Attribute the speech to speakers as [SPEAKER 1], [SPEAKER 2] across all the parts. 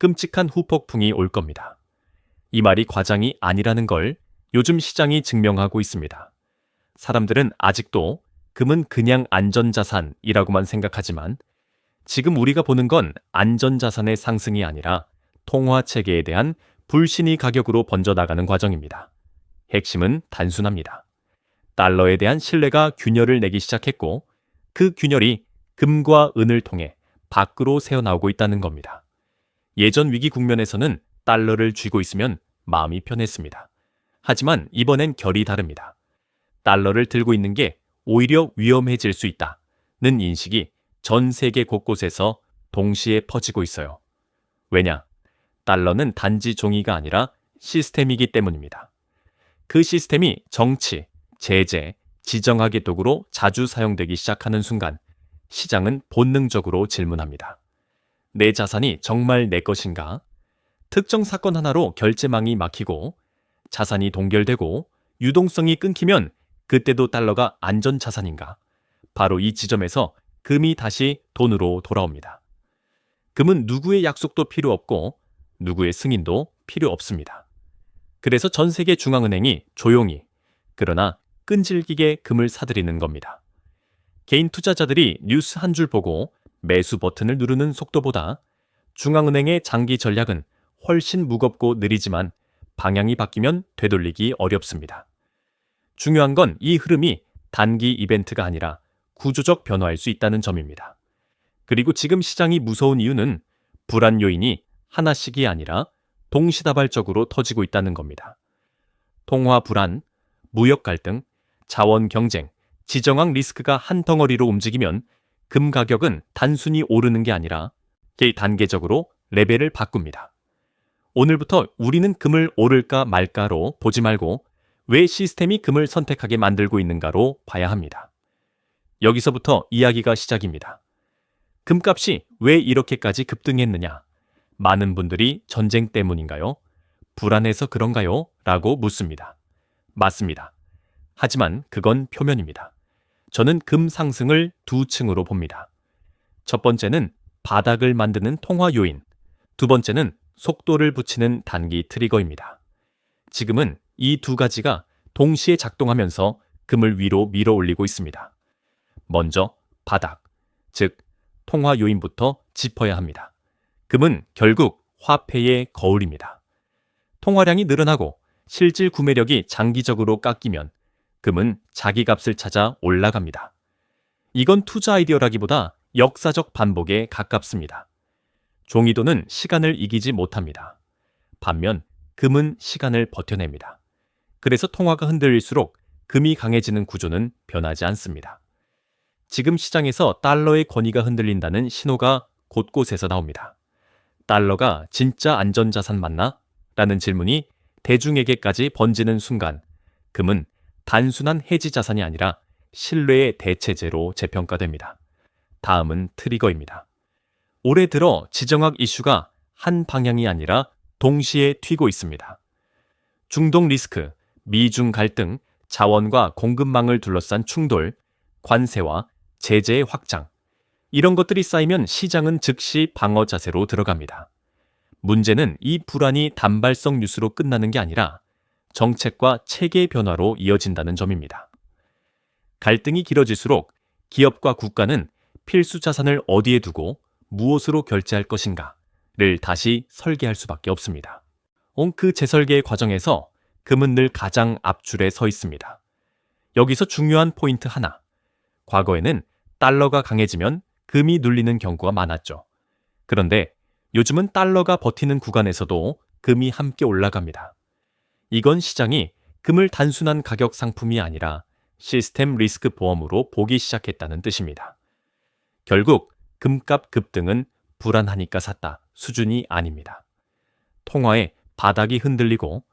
[SPEAKER 1] 끔찍한 후폭풍이 올 겁니다. 이 말이 과장이 아니라는 걸 요즘 시장이 증명하고 있습니다. 사람들은 아직도 금은 그냥 안전자산이라고만 생각하지만 지금 우리가 보는 건 안전자산의 상승이 아니라 통화체계에 대한 불신이 가격으로 번져나가는 과정입니다. 핵심은 단순합니다. 달러에 대한 신뢰가 균열을 내기 시작했고 그 균열이 금과 은을 통해 밖으로 새어나오고 있다는 겁니다. 예전 위기 국면에서는 달러를 쥐고 있으면 마음이 편했습니다. 하지만 이번엔 결이 다릅니다. 달러를 들고 있는 게 오히려 위험해질 수 있다는 인식이 전 세계 곳곳에서 동시에 퍼지고 있어요. 왜냐? 달러는 단지 종이가 아니라 시스템이기 때문입니다. 그 시스템이 정치, 제재, 지정학의 도구로 자주 사용되기 시작하는 순간 시장은 본능적으로 질문합니다. 내 자산이 정말 내 것인가? 특정 사건 하나로 결제망이 막히고 자산이 동결되고 유동성이 끊기면 그때도 달러가 안전자산인가? 바로 이 지점에서 금이 다시 돈으로 돌아옵니다. 금은 누구의 약속도 필요 없고 누구의 승인도 필요 없습니다. 그래서 전 세계 중앙은행이 조용히 그러나 끈질기게 금을 사들이는 겁니다. 개인 투자자들이 뉴스 한 줄 보고 매수 버튼을 누르는 속도보다 중앙은행의 장기 전략은 훨씬 무겁고 느리지만 방향이 바뀌면 되돌리기 어렵습니다. 중요한 건 이 흐름이 단기 이벤트가 아니라 구조적 변화일 수 있다는 점입니다. 그리고 지금 시장이 무서운 이유는 불안 요인이 하나씩이 아니라 동시다발적으로 터지고 있다는 겁니다. 통화 불안, 무역 갈등, 자원 경쟁, 지정학 리스크가 한 덩어리로 움직이면 금 가격은 단순히 오르는 게 아니라 단계적으로 레벨을 바꿉니다. 오늘부터 우리는 금을 오를까 말까로 보지 말고 왜 시스템이 금을 선택하게 만들고 있는가로 봐야 합니다. 여기서부터 이야기가 시작입니다. 금값이 왜 이렇게까지 급등했느냐? 많은 분들이 전쟁 때문인가요? 불안해서 그런가요? 라고 묻습니다. 맞습니다. 하지만 그건 표면입니다. 저는 금 상승을 두 층으로 봅니다. 첫 번째는 바닥을 만드는 통화 요인, 두 번째는 속도를 붙이는 단기 트리거입니다. 지금은 이 두 가지가 동시에 작동하면서 금을 위로 밀어 올리고 있습니다. 먼저 바닥, 즉 통화 요인부터 짚어야 합니다. 금은 결국 화폐의 거울입니다. 통화량이 늘어나고 실질 구매력이 장기적으로 깎이면 금은 자기 값을 찾아 올라갑니다. 이건 투자 아이디어라기보다 역사적 반복에 가깝습니다. 종이돈은 시간을 이기지 못합니다. 반면 금은 시간을 버텨냅니다. 그래서 통화가 흔들릴수록 금이 강해지는 구조는 변하지 않습니다. 지금 시장에서 달러의 권위가 흔들린다는 신호가 곳곳에서 나옵니다. 달러가 진짜 안전자산 맞나? 라는 질문이 대중에게까지 번지는 순간 금은 단순한 해지 자산이 아니라 신뢰의 대체제로 재평가됩니다. 다음은 트리거입니다. 올해 들어 지정학 이슈가 한 방향이 아니라 동시에 튀고 있습니다. 중동 리스크, 미중 갈등, 자원과 공급망을 둘러싼 충돌, 관세와 제재의 확장, 이런 것들이 쌓이면 시장은 즉시 방어 자세로 들어갑니다. 문제는 이 불안이 단발성 뉴스로 끝나는 게 아니라 정책과 체계 변화로 이어진다는 점입니다. 갈등이 길어질수록 기업과 국가는 필수 자산을 어디에 두고 무엇으로 결제할 것인가를 다시 설계할 수밖에 없습니다. 그 재설계의 과정에서 금은 늘 가장 앞줄에 서 있습니다. 여기서 중요한 포인트 하나. 과거에는 달러가 강해지면 금이 눌리는 경우가 많았죠. 그런데 요즘은 달러가 버티는 구간에서도 금이 함께 올라갑니다. 이건 시장이 금을 단순한 가격 상품이 아니라 시스템 리스크 보험으로 보기 시작했다는 뜻입니다. 결국 금값 급등은 불안하니까 샀다 수준이 아닙니다. 통화의 바닥이 흔들리고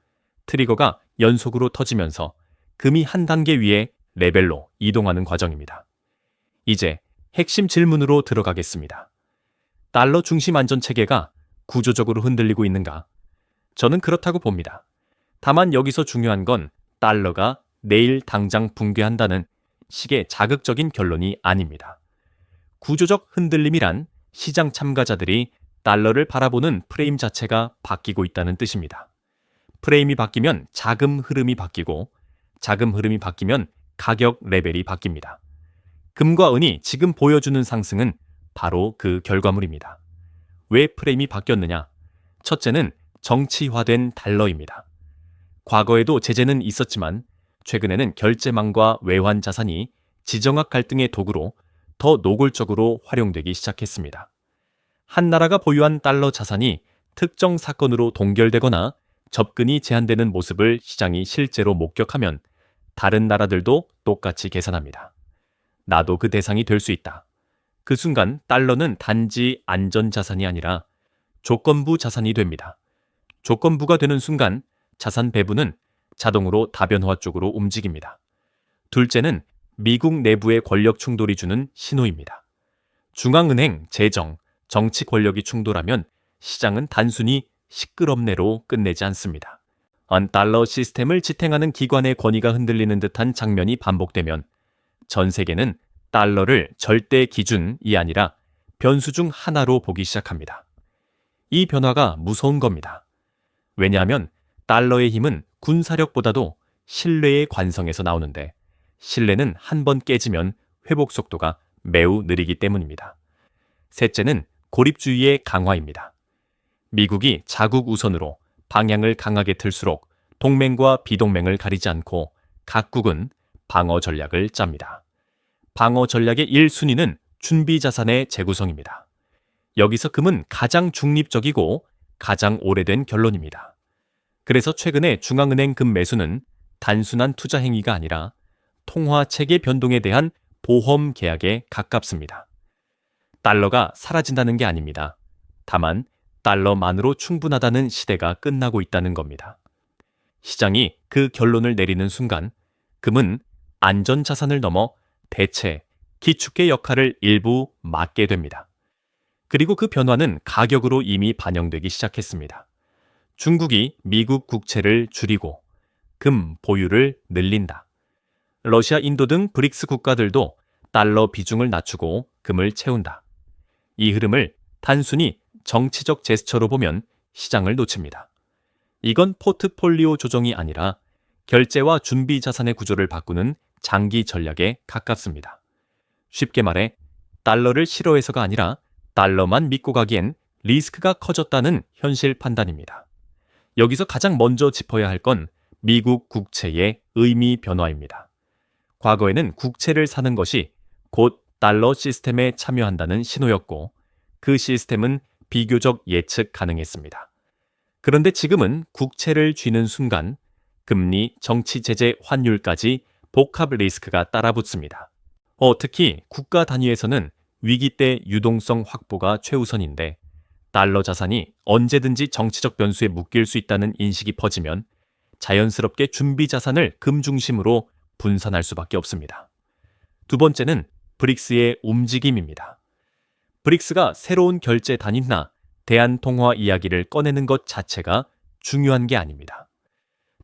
[SPEAKER 1] 트리거가 연속으로 터지면서 금이 한 단계 위에 레벨로 이동하는 과정입니다. 이제 핵심 질문으로 들어가겠습니다. 달러 중심 안전 체계가 구조적으로 흔들리고 있는가? 저는 그렇다고 봅니다. 다만 여기서 중요한 건 달러가 내일 당장 붕괴한다는 식의 자극적인 결론이 아닙니다. 구조적 흔들림이란 시장 참가자들이 달러를 바라보는 프레임 자체가 바뀌고 있다는 뜻입니다. 프레임이 바뀌면 자금 흐름이 바뀌고 자금 흐름이 바뀌면 가격 레벨이 바뀝니다. 금과 은이 지금 보여주는 상승은 바로 그 결과물입니다. 왜 프레임이 바뀌었느냐? 첫째는 정치화된 달러입니다. 과거에도 제재는 있었지만 최근에는 결제망과 외환 자산이 지정학 갈등의 도구로 더 노골적으로 활용되기 시작했습니다. 한 나라가 보유한 달러 자산이 특정 사건으로 동결되거나 접근이 제한되는 모습을 시장이 실제로 목격하면 다른 나라들도 똑같이 계산합니다. 나도 그 대상이 될 수 있다. 그 순간 달러는 단지 안전자산이 아니라 조건부 자산이 됩니다. 조건부가 되는 순간 자산 배분은 자동으로 다변화 쪽으로 움직입니다. 둘째는 미국 내부의 권력 충돌이 주는 신호입니다. 중앙은행, 재정, 정치 권력이 충돌하면 시장은 단순히 시끄럽네로 끝내지 않습니다. 달러 시스템을 지탱하는 기관의 권위가 흔들리는 듯한 장면이 반복되면 전 세계는 달러를 절대 기준이 아니라 변수 중 하나로 보기 시작합니다. 이 변화가 무서운 겁니다. 왜냐하면 달러의 힘은 군사력보다도 신뢰의 관성에서 나오는데 신뢰는 한 번 깨지면 회복 속도가 매우 느리기 때문입니다. 셋째는 고립주의의 강화입니다. 미국이 자국 우선으로 방향을 강하게 틀수록 동맹과 비동맹을 가리지 않고 각국은 방어 전략을 짭니다. 방어 전략의 1순위는 준비 자산의 재구성입니다. 여기서 금은 가장 중립적이고 가장 오래된 결론입니다. 그래서 최근에 중앙은행 금 매수는 단순한 투자 행위가 아니라 통화 체계 변동에 대한 보험 계약에 가깝습니다. 달러가 사라진다는 게 아닙니다. 다만 달러만으로 충분하다는 시대가 끝나고 있다는 겁니다. 시장이 그 결론을 내리는 순간 금은 안전자산을 넘어 대체, 기축의 역할을 일부 맡게 됩니다. 그리고 그 변화는 가격으로 이미 반영되기 시작했습니다. 중국이 미국 국채를 줄이고 금 보유를 늘린다. 러시아, 인도 등 브릭스 국가들도 달러 비중을 낮추고 금을 채운다. 이 흐름을 단순히 정치적 제스처로 보면 시장을 놓칩니다. 이건 포트폴리오 조정이 아니라 결제와 준비 자산의 구조를 바꾸는 장기 전략에 가깝습니다. 쉽게 말해 달러를 싫어해서가 아니라 달러만 믿고 가기엔 리스크가 커졌다는 현실 판단입니다. 여기서 가장 먼저 짚어야 할 건 미국 국채의 의미 변화입니다. 과거에는 국채를 사는 것이 곧 달러 시스템에 참여한다는 신호였고 그 시스템은 비교적 예측 가능했습니다. 그런데 지금은 국채를 쥐는 순간 금리, 정치 제재, 환율까지 복합 리스크가 따라붙습니다. 특히 국가 단위에서는 위기 때 유동성 확보가 최우선인데 달러 자산이 언제든지 정치적 변수에 묶일 수 있다는 인식이 퍼지면 자연스럽게 준비 자산을 금 중심으로 분산할 수밖에 없습니다. 두 번째는 브릭스의 움직임입니다. 브릭스가 새로운 결제 단위나 대한통화 이야기를 꺼내는 것 자체가 중요한 게 아닙니다.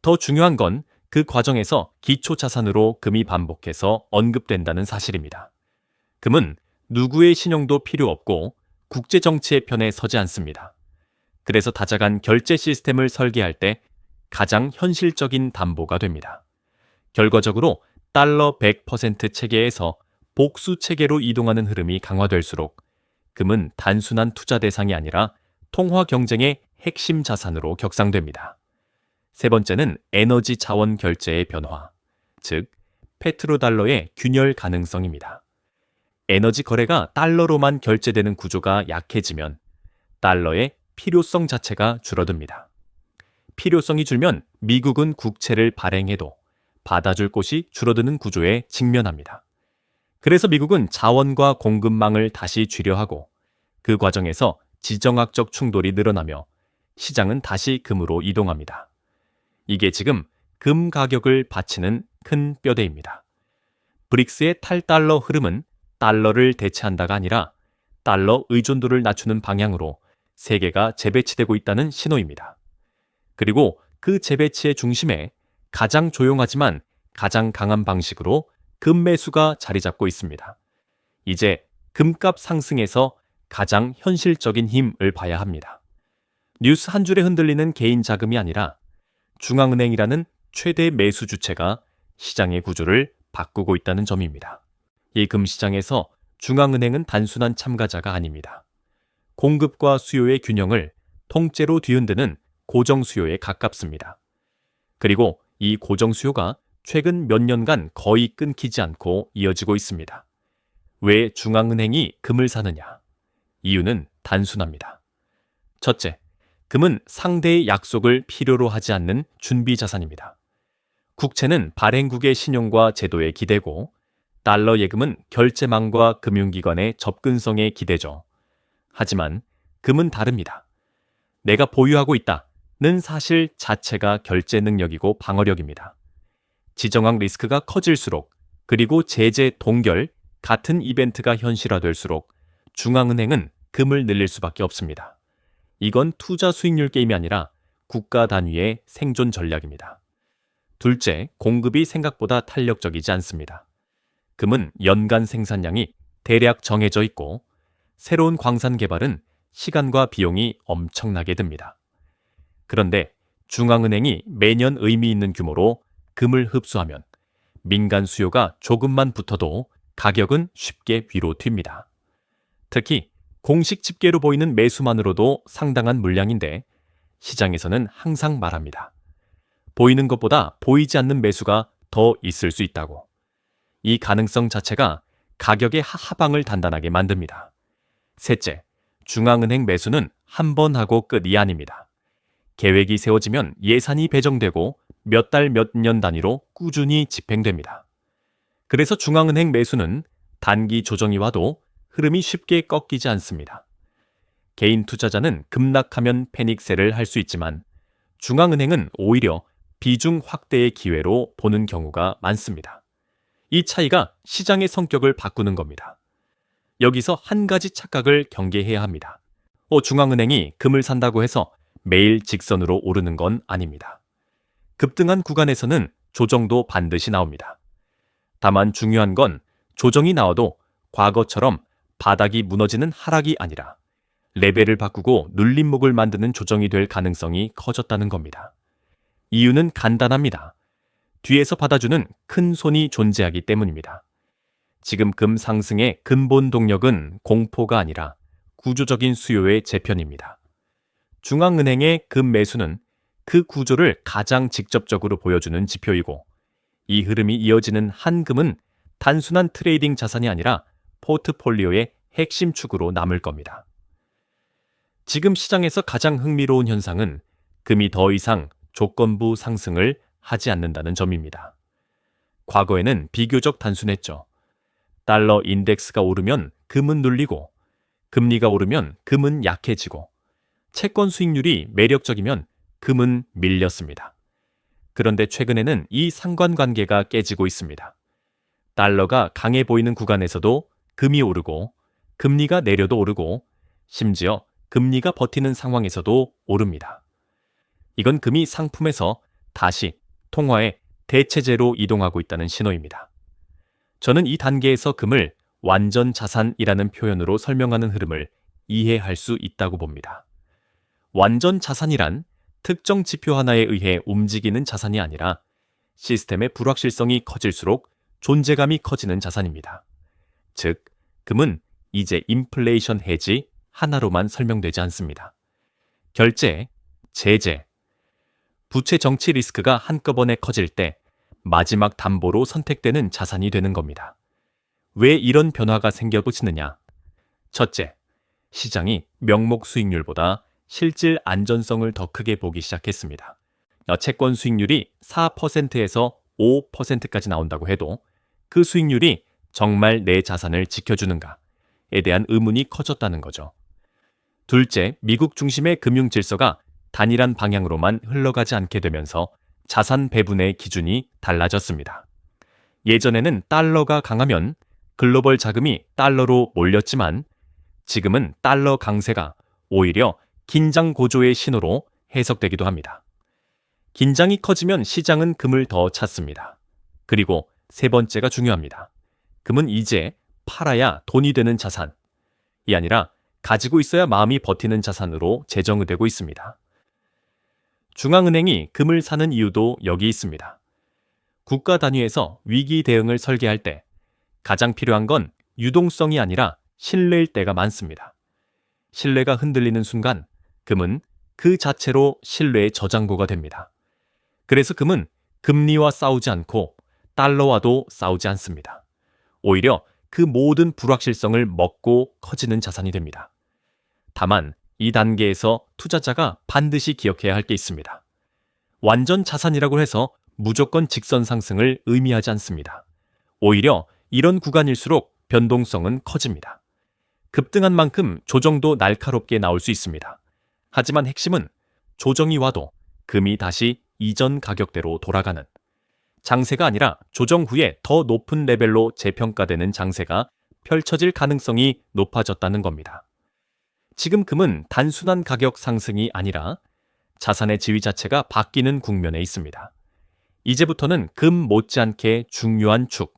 [SPEAKER 1] 더 중요한 건 그 과정에서 기초 자산으로 금이 반복해서 언급된다는 사실입니다. 금은 누구의 신용도 필요 없고 국제 정치의 편에 서지 않습니다. 그래서 다자간 결제 시스템을 설계할 때 가장 현실적인 담보가 됩니다. 결과적으로 달러 100% 체계에서 복수 체계로 이동하는 흐름이 강화될수록 금은 단순한 투자 대상이 아니라 통화 경쟁의 핵심 자산으로 격상됩니다. 세 번째는 에너지 자원 결제의 변화, 즉 페트로달러의 균열 가능성입니다. 에너지 거래가 달러로만 결제되는 구조가 약해지면 달러의 필요성 자체가 줄어듭니다. 필요성이 줄면 미국은 국채를 발행해도 받아줄 곳이 줄어드는 구조에 직면합니다. 그래서 미국은 자원과 공급망을 다시 쥐려하고 그 과정에서 지정학적 충돌이 늘어나며 시장은 다시 금으로 이동합니다. 이게 지금 금 가격을 받치는 큰 뼈대입니다. 브릭스의 탈달러 흐름은 달러를 대체한다가 아니라 달러 의존도를 낮추는 방향으로 세계가 재배치되고 있다는 신호입니다. 그리고 그 재배치의 중심에 가장 조용하지만 가장 강한 방식으로 금 매수가 자리 잡고 있습니다. 이제 금값 상승에서 가장 현실적인 힘을 봐야 합니다. 뉴스 한 줄에 흔들리는 개인 자금이 아니라 중앙은행이라는 최대 매수 주체가 시장의 구조를 바꾸고 있다는 점입니다. 이 금시장에서 중앙은행은 단순한 참가자가 아닙니다. 공급과 수요의 균형을 통째로 뒤흔드는 고정수요에 가깝습니다. 그리고 이 고정수요가 최근 몇 년간 거의 끊기지 않고 이어지고 있습니다. 왜 중앙은행이 금을 사느냐? 이유는 단순합니다. 첫째, 금은 상대의 약속을 필요로 하지 않는 준비자산입니다. 국채는 발행국의 신용과 제도에 기대고 달러 예금은 결제망과 금융기관의 접근성에 기대죠. 하지만 금은 다릅니다. 내가 보유하고 있다는 사실 자체가 결제 능력이고 방어력입니다. 지정학 리스크가 커질수록 그리고 제재 동결 같은 이벤트가 현실화될수록 중앙은행은 금을 늘릴 수밖에 없습니다. 이건 투자 수익률 게임이 아니라 국가 단위의 생존 전략입니다. 둘째, 공급이 생각보다 탄력적이지 않습니다. 금은 연간 생산량이 대략 정해져 있고 새로운 광산 개발은 시간과 비용이 엄청나게 듭니다. 그런데 중앙은행이 매년 의미 있는 규모로 금을 흡수하면 민간 수요가 조금만 붙어도 가격은 쉽게 위로 튑니다. 특히 공식 집계로 보이는 매수만으로도 상당한 물량인데 시장에서는 항상 말합니다. 보이는 것보다 보이지 않는 매수가 더 있을 수 있다고. 이 가능성 자체가 가격의 하방을 단단하게 만듭니다. 셋째, 중앙은행 매수는 한 번 하고 끝이 아닙니다. 계획이 세워지면 예산이 배정되고 몇 달, 몇 년 단위로 꾸준히 집행됩니다. 그래서 중앙은행 매수는 단기 조정이 와도 흐름이 쉽게 꺾이지 않습니다. 개인 투자자는 급락하면 패닉셀을 할 수 있지만 중앙은행은 오히려 비중 확대의 기회로 보는 경우가 많습니다. 이 차이가 시장의 성격을 바꾸는 겁니다. 여기서 한 가지 착각을 경계해야 합니다. 중앙은행이 금을 산다고 해서 매일 직선으로 오르는 건 아닙니다. 급등한 구간에서는 조정도 반드시 나옵니다. 다만 중요한 건 조정이 나와도 과거처럼 바닥이 무너지는 하락이 아니라 레벨을 바꾸고 눌림목을 만드는 조정이 될 가능성이 커졌다는 겁니다. 이유는 간단합니다. 뒤에서 받아주는 큰 손이 존재하기 때문입니다. 지금 금 상승의 근본 동력은 공포가 아니라 구조적인 수요의 재편입니다. 중앙은행의 금 매수는 그 구조를 가장 직접적으로 보여주는 지표이고 이 흐름이 이어지는 한 금은 단순한 트레이딩 자산이 아니라 포트폴리오의 핵심 축으로 남을 겁니다. 지금 시장에서 가장 흥미로운 현상은 금이 더 이상 조건부 상승을 하지 않는다는 점입니다. 과거에는 비교적 단순했죠. 달러 인덱스가 오르면 금은 눌리고 금리가 오르면 금은 약해지고 채권 수익률이 매력적이면 금은 밀렸습니다. 그런데 최근에는 이 상관관계가 깨지고 있습니다. 달러가 강해 보이는 구간에서도 금이 오르고 금리가 내려도 오르고 심지어 금리가 버티는 상황에서도 오릅니다. 이건 금이 상품에서 다시 통화의 대체제로 이동하고 있다는 신호입니다. 저는 이 단계에서 금을 완전 자산이라는 표현으로 설명하는 흐름을 이해할 수 있다고 봅니다. 완전 자산이란 특정 지표 하나에 의해 움직이는 자산이 아니라 시스템의 불확실성이 커질수록 존재감이 커지는 자산입니다. 즉, 금은 이제 인플레이션 헤지 하나로만 설명되지 않습니다. 결제, 제재, 부채 정치 리스크가 한꺼번에 커질 때 마지막 담보로 선택되는 자산이 되는 겁니다. 왜 이런 변화가 생겨붙이느냐? 첫째, 시장이 명목 수익률보다 실질 안전성을 더 크게 보기 시작했습니다. 채권 수익률이 4%에서 5%까지 나온다고 해도 그 수익률이 정말 내 자산을 지켜주는가에 대한 의문이 커졌다는 거죠. 둘째, 미국 중심의 금융 질서가 단일한 방향으로만 흘러가지 않게 되면서 자산 배분의 기준이 달라졌습니다. 예전에는 달러가 강하면 글로벌 자금이 달러로 몰렸지만 지금은 달러 강세가 오히려 긴장 고조의 신호로 해석되기도 합니다. 긴장이 커지면 시장은 금을 더 찾습니다. 그리고 세 번째가 중요합니다. 금은 이제 팔아야 돈이 되는 자산이 아니라 가지고 있어야 마음이 버티는 자산으로 재정의되고 있습니다. 중앙은행이 금을 사는 이유도 여기 있습니다. 국가 단위에서 위기 대응을 설계할 때 가장 필요한 건 유동성이 아니라 신뢰일 때가 많습니다. 신뢰가 흔들리는 순간 금은 그 자체로 신뢰의 저장고가 됩니다. 그래서 금은 금리와 싸우지 않고 달러와도 싸우지 않습니다. 오히려 그 모든 불확실성을 먹고 커지는 자산이 됩니다. 다만 이 단계에서 투자자가 반드시 기억해야 할 게 있습니다. 완전 자산이라고 해서 무조건 직선 상승을 의미하지 않습니다. 오히려 이런 구간일수록 변동성은 커집니다. 급등한 만큼 조정도 날카롭게 나올 수 있습니다. 하지만 핵심은 조정이 와도 금이 다시 이전 가격대로 돌아가는 장세가 아니라 조정 후에 더 높은 레벨로 재평가되는 장세가 펼쳐질 가능성이 높아졌다는 겁니다. 지금 금은 단순한 가격 상승이 아니라 자산의 지위 자체가 바뀌는 국면에 있습니다. 이제부터는 금 못지않게 중요한 축,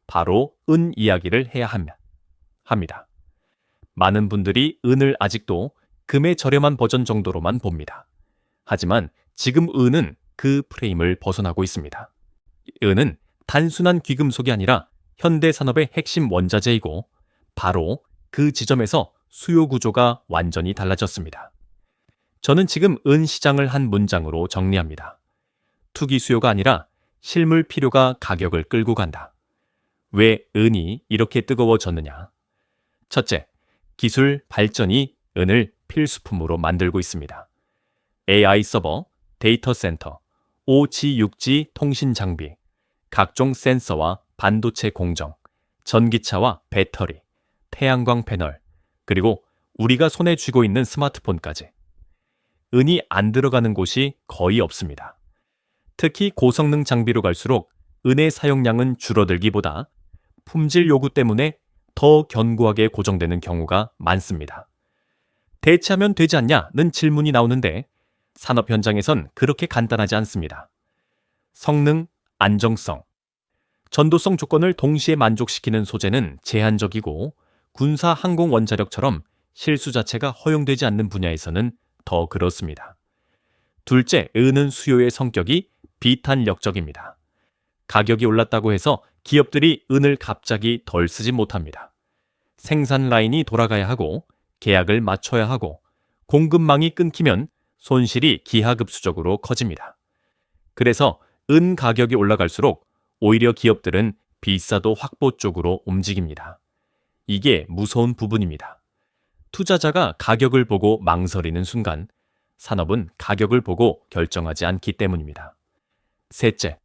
[SPEAKER 1] 바로 은 이야기를 해야 합니다. 많은 분들이 은을 아직도 금의 저렴한 버전 정도로만 봅니다. 하지만 지금 은은 그 프레임을 벗어나고 있습니다. 은은 단순한 귀금속이 아니라 현대 산업의 핵심 원자재이고 바로 그 지점에서 수요 구조가 완전히 달라졌습니다. 저는 지금 은 시장을 한 문장으로 정리합니다. 투기 수요가 아니라 실물 필요가 가격을 끌고 간다. 왜 은이 이렇게 뜨거워졌느냐? 첫째, 기술 발전이 은을 필수품으로 만들고 있습니다. AI 서버, 데이터 센터, 5G, 6G 통신 장비, 각종 센서와 반도체 공정, 전기차와 배터리, 태양광 패널, 그리고 우리가 손에 쥐고 있는 스마트폰까지. 은이 안 들어가는 곳이 거의 없습니다. 특히 고성능 장비로 갈수록 은의 사용량은 줄어들기보다 품질 요구 때문에 더 견고하게 고정되는 경우가 많습니다. 대체하면 되지 않냐는 질문이 나오는데 산업 현장에선 그렇게 간단하지 않습니다. 성능, 안정성, 전도성 조건을 동시에 만족시키는 소재는 제한적이고 군사 항공 원자력처럼 실수 자체가 허용되지 않는 분야에서는 더 그렇습니다. 둘째, 은은 수요의 성격이 비탄력적입니다. 가격이 올랐다고 해서 기업들이 은을 갑자기 덜 쓰지 못합니다. 생산 라인이 돌아가야 하고 계약을 맞춰야 하고 공급망이 끊기면 손실이 기하급수적으로 커집니다. 그래서 은 가격이 올라갈수록 오히려 기업들은 비싸도 확보 쪽으로 움직입니다. 이게 무서운 부분입니다. 투자자가 가격을 보고 망설이는 순간 산업은 가격을 보고 결정하지 않기 때문입니다. 셋째,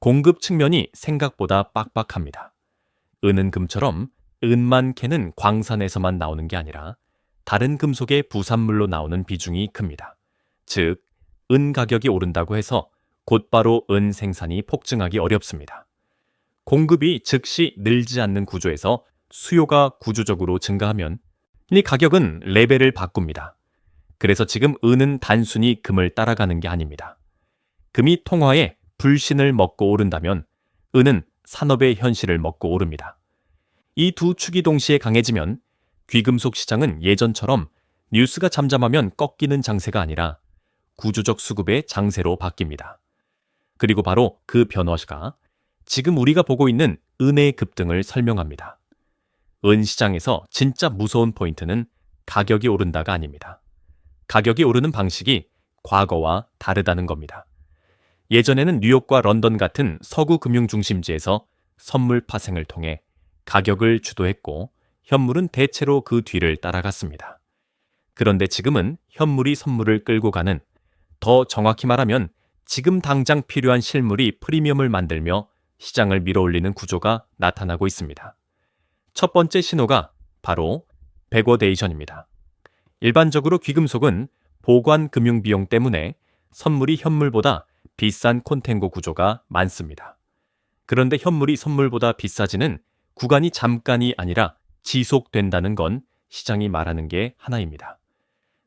[SPEAKER 1] 공급 측면이 생각보다 빡빡합니다. 은은 금처럼 은만 캐는 광산에서만 나오는 게 아니라 다른 금속의 부산물로 나오는 비중이 큽니다. 즉, 은 가격이 오른다고 해서 곧바로 은 생산이 폭증하기 어렵습니다. 공급이 즉시 늘지 않는 구조에서 수요가 구조적으로 증가하면 이 가격은 레벨을 바꿉니다. 그래서 지금 은은 단순히 금을 따라가는 게 아닙니다. 금이 통화에 불신을 먹고 오른다면 은은 산업의 현실을 먹고 오릅니다. 이 두 축이 동시에 강해지면 귀금속 시장은 예전처럼 뉴스가 잠잠하면 꺾이는 장세가 아니라 구조적 수급의 장세로 바뀝니다. 그리고 바로 그 변화가 지금 우리가 보고 있는 은의 급등을 설명합니다. 은 시장에서 진짜 무서운 포인트는 가격이 오른다가 아닙니다. 가격이 오르는 방식이 과거와 다르다는 겁니다. 예전에는 뉴욕과 런던 같은 서구 금융 중심지에서 선물 파생을 통해 가격을 주도했고 현물은 대체로 그 뒤를 따라갔습니다. 그런데 지금은 현물이 선물을 끌고 가는, 더 정확히 말하면 지금 당장 필요한 실물이 프리미엄을 만들며 시장을 밀어올리는 구조가 나타나고 있습니다. 첫 번째 신호가 바로 백워데이션입니다. 일반적으로 귀금속은 보관 금융 비용 때문에 선물이 현물보다 비싼 콘탱고 구조가 많습니다. 그런데 현물이 선물보다 비싸지는 구간이 잠깐이 아니라 지속된다는 건 시장이 말하는 게 하나입니다.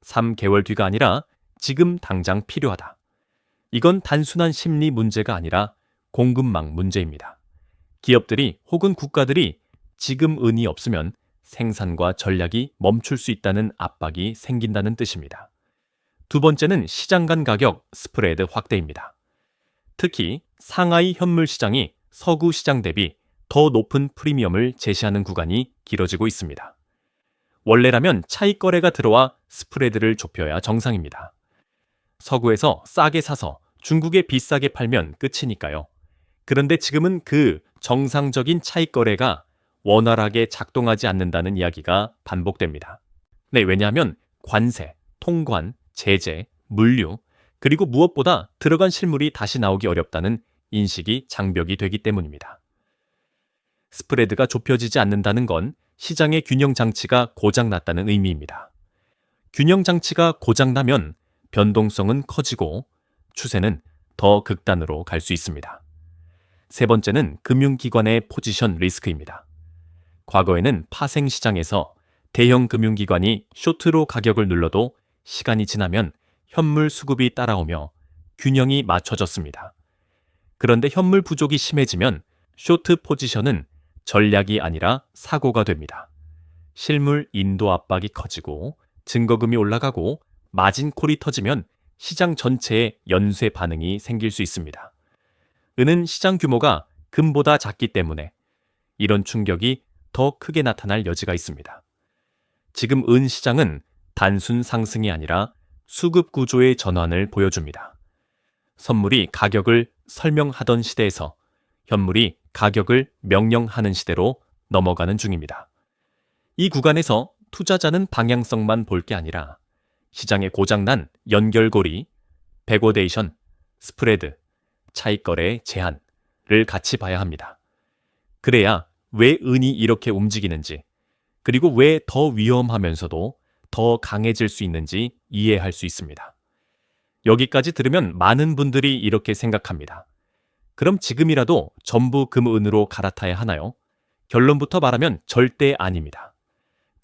[SPEAKER 1] 3개월 뒤가 아니라 지금 당장 필요하다. 이건 단순한 심리 문제가 아니라 공급망 문제입니다. 기업들이 혹은 국가들이 지금 은이 없으면 생산과 전략이 멈출 수 있다는 압박이 생긴다는 뜻입니다. 두 번째는 시장 간 가격 스프레드 확대입니다. 특히 상하이 현물 시장이 서구 시장 대비 더 높은 프리미엄을 제시하는 구간이 길어지고 있습니다. 원래라면 차익 거래가 들어와 스프레드를 좁혀야 정상입니다. 서구에서 싸게 사서 중국에 비싸게 팔면 끝이니까요. 그런데 지금은 그 정상적인 차익 거래가 원활하게 작동하지 않는다는 이야기가 반복됩니다. 네, 왜냐하면 관세, 통관, 제재, 물류, 그리고 무엇보다 들어간 실물이 다시 나오기 어렵다는 인식이 장벽이 되기 때문입니다. 스프레드가 좁혀지지 않는다는 건 시장의 균형 장치가 고장났다는 의미입니다. 균형 장치가 고장나면 변동성은 커지고 추세는 더 극단으로 갈 수 있습니다. 세 번째는 금융기관의 포지션 리스크입니다. 과거에는 파생 시장에서 대형 금융기관이 쇼트로 가격을 눌러도 시간이 지나면 현물 수급이 따라오며 균형이 맞춰졌습니다. 그런데 현물 부족이 심해지면 쇼트 포지션은 전략이 아니라 사고가 됩니다. 실물 인도 압박이 커지고 증거금이 올라가고 마진콜이 터지면 시장 전체에 연쇄 반응이 생길 수 있습니다. 은은 시장 규모가 금보다 작기 때문에 이런 충격이 더 크게 나타날 여지가 있습니다. 지금 은 시장은 단순 상승이 아니라 수급 구조의 전환을 보여줍니다. 선물이 가격을 설명하던 시대에서 현물이 가격을 명령하는 시대로 넘어가는 중입니다. 이 구간에서 투자자는 방향성만 볼 게 아니라 시장에 고장난 연결고리, 베고데이션, 스프레드, 차익거래의 제한을 같이 봐야 합니다. 그래야 왜 은이 이렇게 움직이는지, 그리고 왜 더 위험하면서도 더 강해질 수 있는지 이해할 수 있습니다. 여기까지 들으면 많은 분들이 이렇게 생각합니다. 그럼 지금이라도 전부 금은으로 갈아타야 하나요? 결론부터 말하면 절대 아닙니다.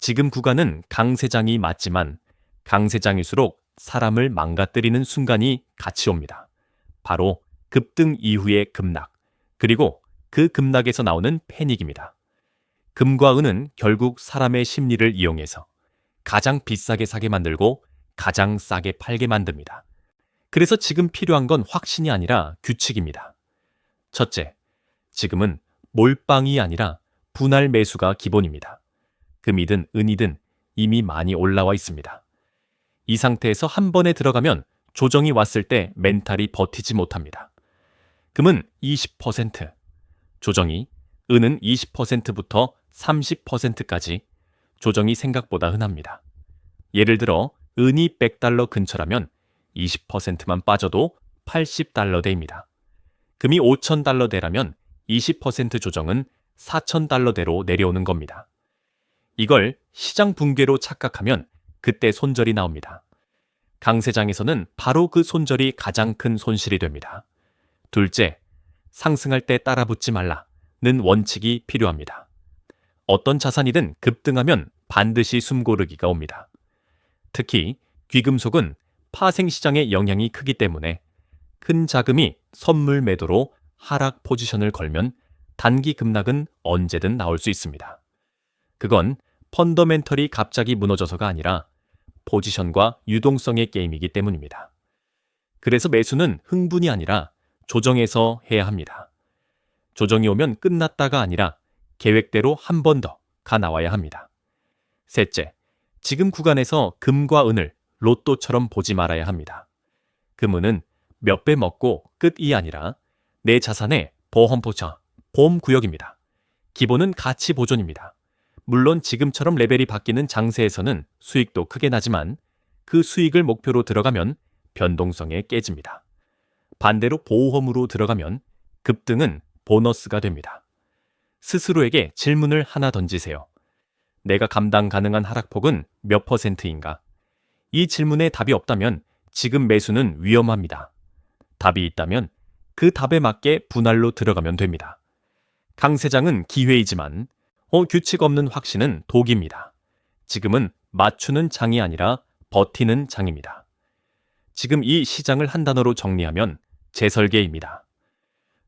[SPEAKER 1] 지금 구간은 강세장이 맞지만 강세장일수록 사람을 망가뜨리는 순간이 같이 옵니다. 바로 급등 이후의 급락, 그리고 그 급락에서 나오는 패닉입니다. 금과 은은 결국 사람의 심리를 이용해서 가장 비싸게 사게 만들고 가장 싸게 팔게 만듭니다. 그래서 지금 필요한 건 확신이 아니라 규칙입니다. 첫째, 지금은 몰빵이 아니라 분할 매수가 기본입니다. 금이든 은이든 이미 많이 올라와 있습니다. 이 상태에서 한 번에 들어가면 조정이 왔을 때 멘탈이 버티지 못합니다. 금은 20%, 조정이, 은은 20%부터 30%까지 조정이 생각보다 흔합니다. 예를 들어 은이 $100 근처라면 20%만 빠져도 $80대입니다. 금이 $5,000대라면 20% 조정은 $4,000대로 내려오는 겁니다. 이걸 시장 붕괴로 착각하면 그때 손절이 나옵니다. 강세장에서는 바로 그 손절이 가장 큰 손실이 됩니다. 둘째, 상승할 때 따라붙지 말라는 원칙이 필요합니다. 어떤 자산이든 급등하면 반드시 숨고르기가 옵니다. 특히 귀금속은 파생시장의 영향이 크기 때문에 큰 자금이 선물 매도로 하락 포지션을 걸면 단기 급락은 언제든 나올 수 있습니다. 그건 펀더멘털이 갑자기 무너져서가 아니라 포지션과 유동성의 게임이기 때문입니다. 그래서 매수는 흥분이 아니라 조정해서 해야 합니다. 조정이 오면 끝났다가 아니라 계획대로 한 번 더 가 나와야 합니다. 셋째, 지금 구간에서 금과 은을 로또처럼 보지 말아야 합니다. 금은은 몇 배 먹고 끝이 아니라 내 자산의 보험구역입니다. 기본은 가치 보존입니다. 물론 지금처럼 레벨이 바뀌는 장세에서는 수익도 크게 나지만 그 수익을 목표로 들어가면 변동성에 깨집니다. 반대로 보험으로 들어가면 급등은 보너스가 됩니다. 스스로에게 질문을 하나 던지세요. 내가 감당 가능한 하락폭은 몇 %인가? 이 질문에 답이 없다면 지금 매수는 위험합니다. 답이 있다면 그 답에 맞게 분할로 들어가면 됩니다. 강세장은 기회이지만 규칙 없는 확신은 독입니다. 지금은 맞추는 장이 아니라 버티는 장입니다. 지금 이 시장을 한 단어로 정리하면 재설계입니다.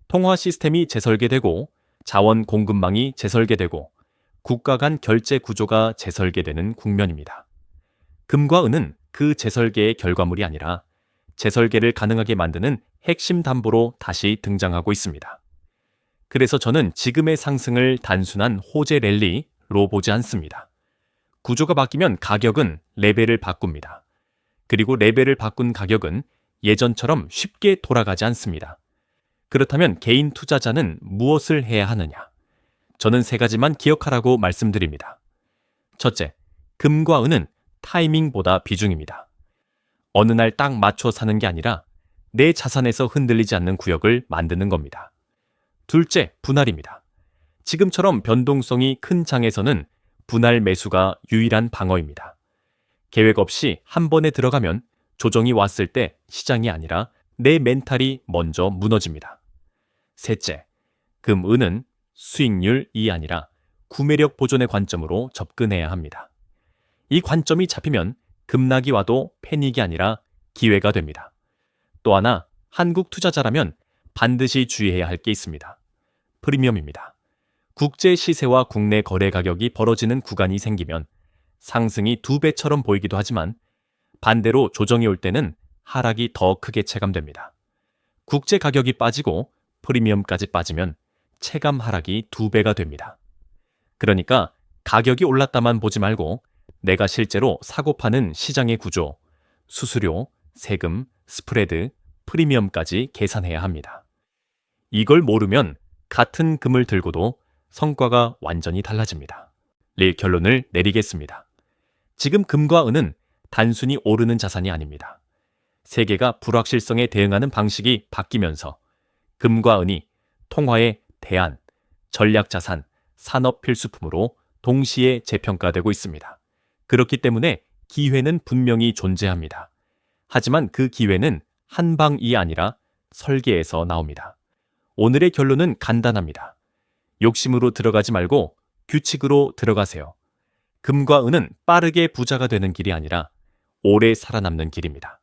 [SPEAKER 1] 통화 시스템이 재설계되고 자원 공급망이 재설계되고 국가 간 결제 구조가 재설계되는 국면입니다. 금과 은은 그 재설계의 결과물이 아니라 재설계를 가능하게 만드는 핵심 담보로 다시 등장하고 있습니다. 그래서 저는 지금의 상승을 단순한 호재 랠리로 보지 않습니다. 구조가 바뀌면 가격은 레벨을 바꿉니다. 그리고 레벨을 바꾼 가격은 예전처럼 쉽게 돌아가지 않습니다. 그렇다면 개인 투자자는 무엇을 해야 하느냐? 저는 3가지만 기억하라고 말씀드립니다. 첫째, 금과 은은 타이밍보다 비중입니다. 어느 날 딱 맞춰 사는 게 아니라 내 자산에서 흔들리지 않는 구역을 만드는 겁니다. 둘째, 분할입니다. 지금처럼 변동성이 큰 장에서는 분할 매수가 유일한 방어입니다. 계획 없이 한 번에 들어가면 조정이 왔을 때 시장이 아니라 내 멘탈이 먼저 무너집니다. 셋째, 금, 은은 수익률이 아니라 구매력 보존의 관점으로 접근해야 합니다. 이 관점이 잡히면 급락이 와도 패닉이 아니라 기회가 됩니다. 또 하나, 한국 투자자라면 반드시 주의해야 할 게 있습니다. 프리미엄입니다. 국제 시세와 국내 거래 가격이 벌어지는 구간이 생기면 상승이 2배처럼 보이기도 하지만 반대로 조정이 올 때는 하락이 더 크게 체감됩니다. 국제 가격이 빠지고 프리미엄까지 빠지면 체감 하락이 2배가 됩니다. 그러니까 가격이 올랐다만 보지 말고 내가 실제로 사고 파는 시장의 구조, 수수료, 세금, 스프레드, 프리미엄까지 계산해야 합니다. 이걸 모르면 같은 금을 들고도 성과가 완전히 달라집니다. 결론을 내리겠습니다. 지금 금과 은은 단순히 오르는 자산이 아닙니다. 세계가 불확실성에 대응하는 방식이 바뀌면서 금과 은이 통화의 대안, 전략자산, 산업 필수품으로 동시에 재평가되고 있습니다. 그렇기 때문에 기회는 분명히 존재합니다. 하지만 그 기회는 한 방이 아니라 설계에서 나옵니다. 오늘의 결론은 간단합니다. 욕심으로 들어가지 말고 규칙으로 들어가세요. 금과 은은 빠르게 부자가 되는 길이 아니라 오래 살아남는 길입니다.